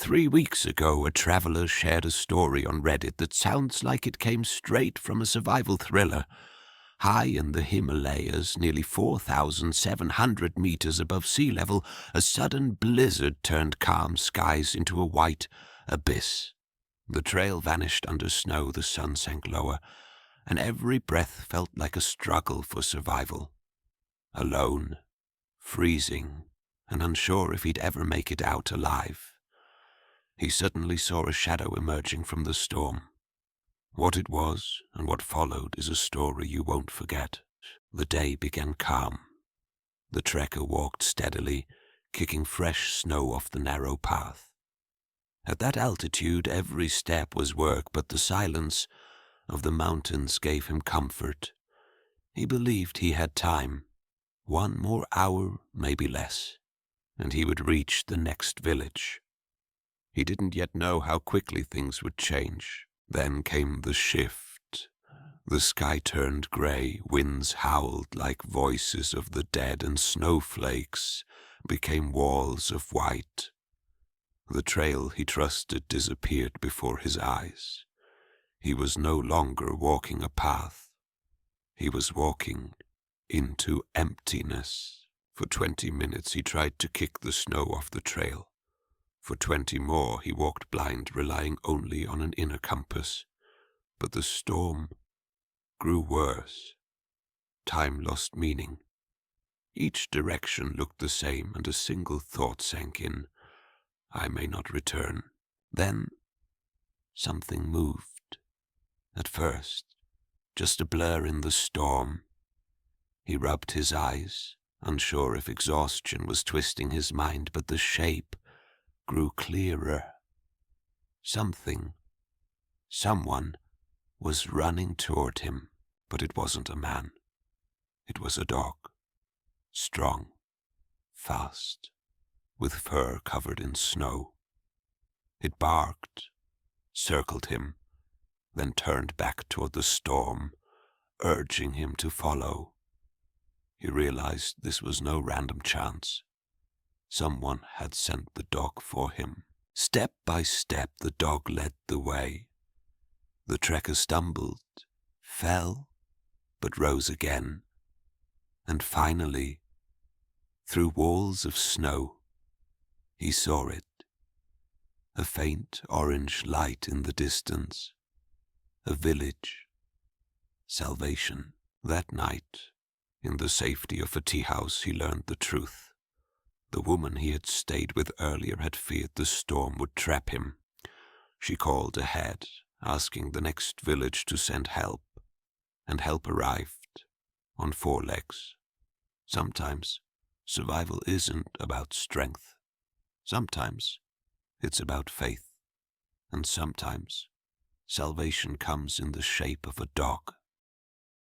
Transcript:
3 weeks ago, a traveler shared a story on Reddit that sounds like it came straight from a survival thriller. High in the Himalayas, nearly 4,700 meters above sea level, a sudden blizzard turned calm skies into a white abyss. The trail vanished under snow, the sun sank lower, and every breath felt like a struggle for survival. Alone, freezing, and unsure if he'd ever make it out alive. He suddenly saw a shadow emerging from the storm. What it was and what followed is a story you won't forget. The day began calm. The trekker walked steadily, kicking fresh snow off the narrow path. At that altitude, every step was work, but the silence of the mountains gave him comfort. He believed he had time. 1 more hour, maybe less, and he would reach the next village. He didn't yet know how quickly things would change. Then came the shift. The sky turned gray, winds howled like voices of the dead, and snowflakes became walls of white. The trail he trusted disappeared before his eyes. He was no longer walking a path. He was walking into emptiness. For 20 minutes he tried to kick the snow off the trail. For 20 more he walked blind, relying only on an inner compass. But the storm grew worse. Time lost meaning. Each direction looked the same, and a single thought sank in. I may not return. Then something moved. At first, just a blur in the storm. He rubbed his eyes, unsure if exhaustion was twisting his mind, but the shape grew clearer. Someone was running toward him, but it wasn't a man. It was a dog. Strong, fast, with fur covered in snow. It barked, circled him, then turned back toward the storm, urging him to follow. He realized this was no random chance. Someone had sent the dog for him. Step by step, the dog led the way. The trekker stumbled, fell, but rose again. And finally, through walls of snow, he saw it. A faint orange light in the distance. A village. Salvation. That night, in the safety of a tea house, he learned the truth. The woman he had stayed with earlier had feared the storm would trap him. She called ahead, asking the next village to send help, and help arrived, on 4 legs. Sometimes survival isn't about strength. Sometimes it's about faith, and sometimes salvation comes in the shape of a dog.